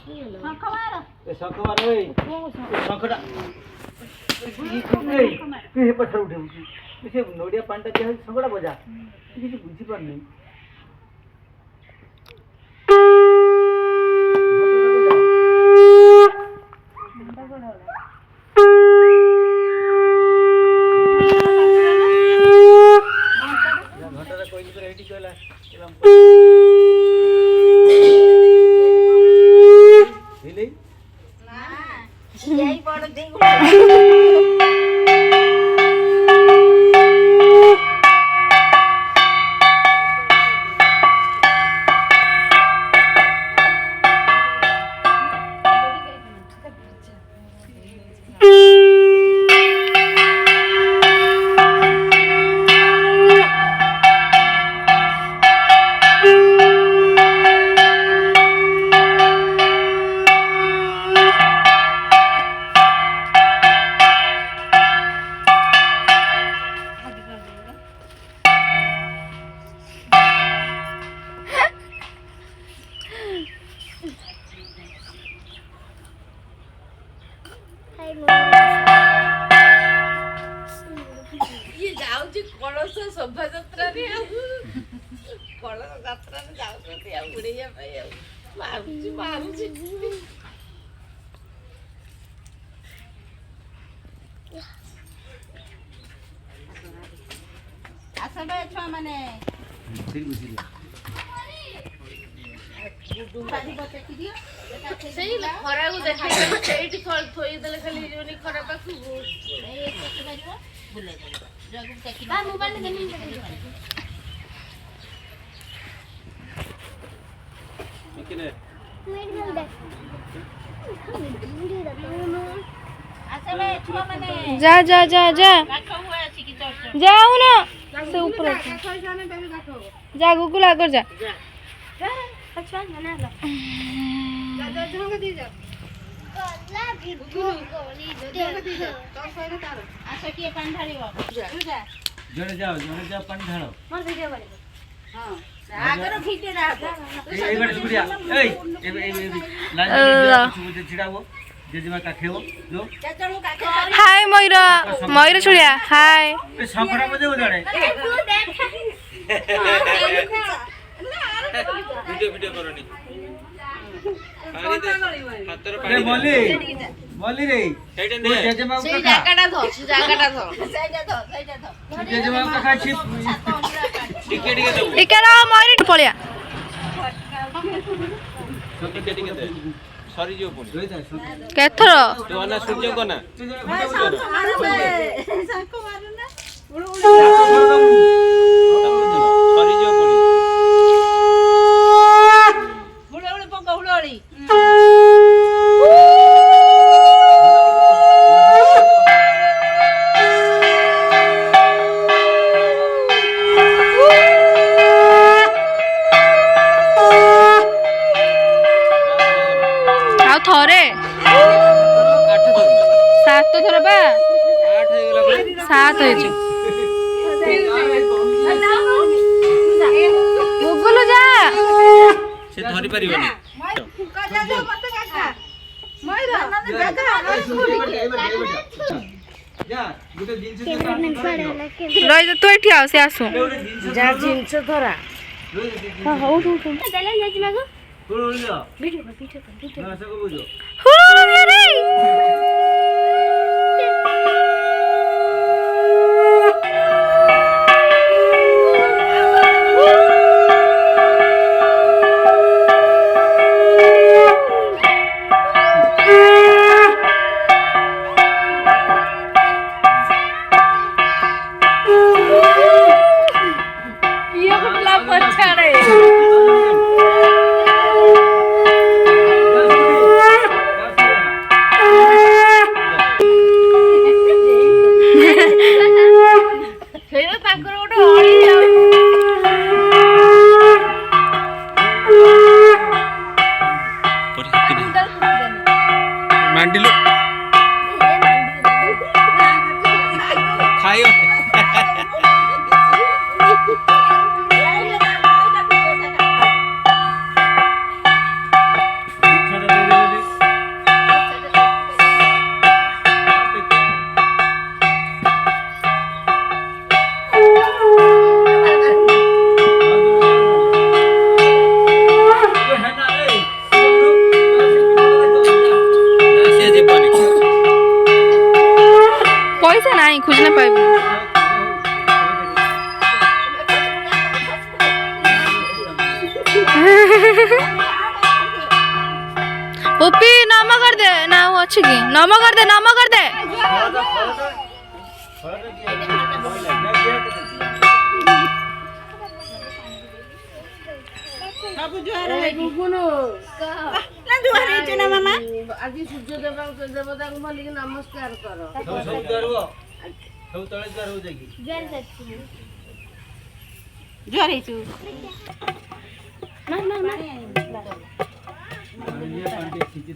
ए शंखमार ओए शंखटा ए हे पछर उठे से नोडिया पांटा जे शंखटा बजा किसी बुझी पार नहीं घंटा कोई नहीं रेडी कहला हिलै ना यही बड़ दिन ये जाऊँ कलश शोभा यात्रा कलश यात्रा जाऊँ बुढ़िया मारुची मारुची आसबे छुआ माने ठीक बुझिले ସେଇ ଖରାକୁ ଦେଖା ସେଇଠି ଥୋଇଦେଲେ ଖାଲି ଯିବନି ଖରା ପାଖକୁ जा जा जा जा जाओ ना से ऊपर जा गुगुल आकर जा अच्छा ना ला जा झंग दी जा गला भी गोली दे तो सही तार आशा के पानी ढालिबो जा जड़े जा पानी ढालो मन वीडियो बने हां आगर खींचे ना ए बड़े सुड़िया ए लाज छिड़ावो जेजमा का खेओ जो हाय मयूरा मयूर छुड़िया हाय ए शंखरा बजे हो जड़े तू देख वीडियो करनी रे बोली रे हेडन तू दे जेजमा से का जागाटा धो साइडा धो जेजमा का छी टिके टिके दो टिके रा मयूर पळिया टिके टिके दे सरी जो पुनी केथर तो वाला सूर्य को ना सांको मारू ना सरी जो पुनी हुळहुळ पका हुळहुळी आउ थरे 8 धर 7 थर बा 8 हे गेला 7 होइछ गुगुल जा से धरि परिबनी जा गुटे जिंस से रहि जा तू एठी आ से आसु जा जिंस धरा हां हो उठ चले जा जिमा को उड़ जा वीडियो ना सको बुझो हो रे ये कुठला पछाड आहे जा ଖୋଜିଲେ ପାଇବୁ। पुप्पी नम कर दे ना वो अच्छी की नम कर दे नम कर दे। आज सूर्य देवता को बोलिक नमस्कार करो। खींची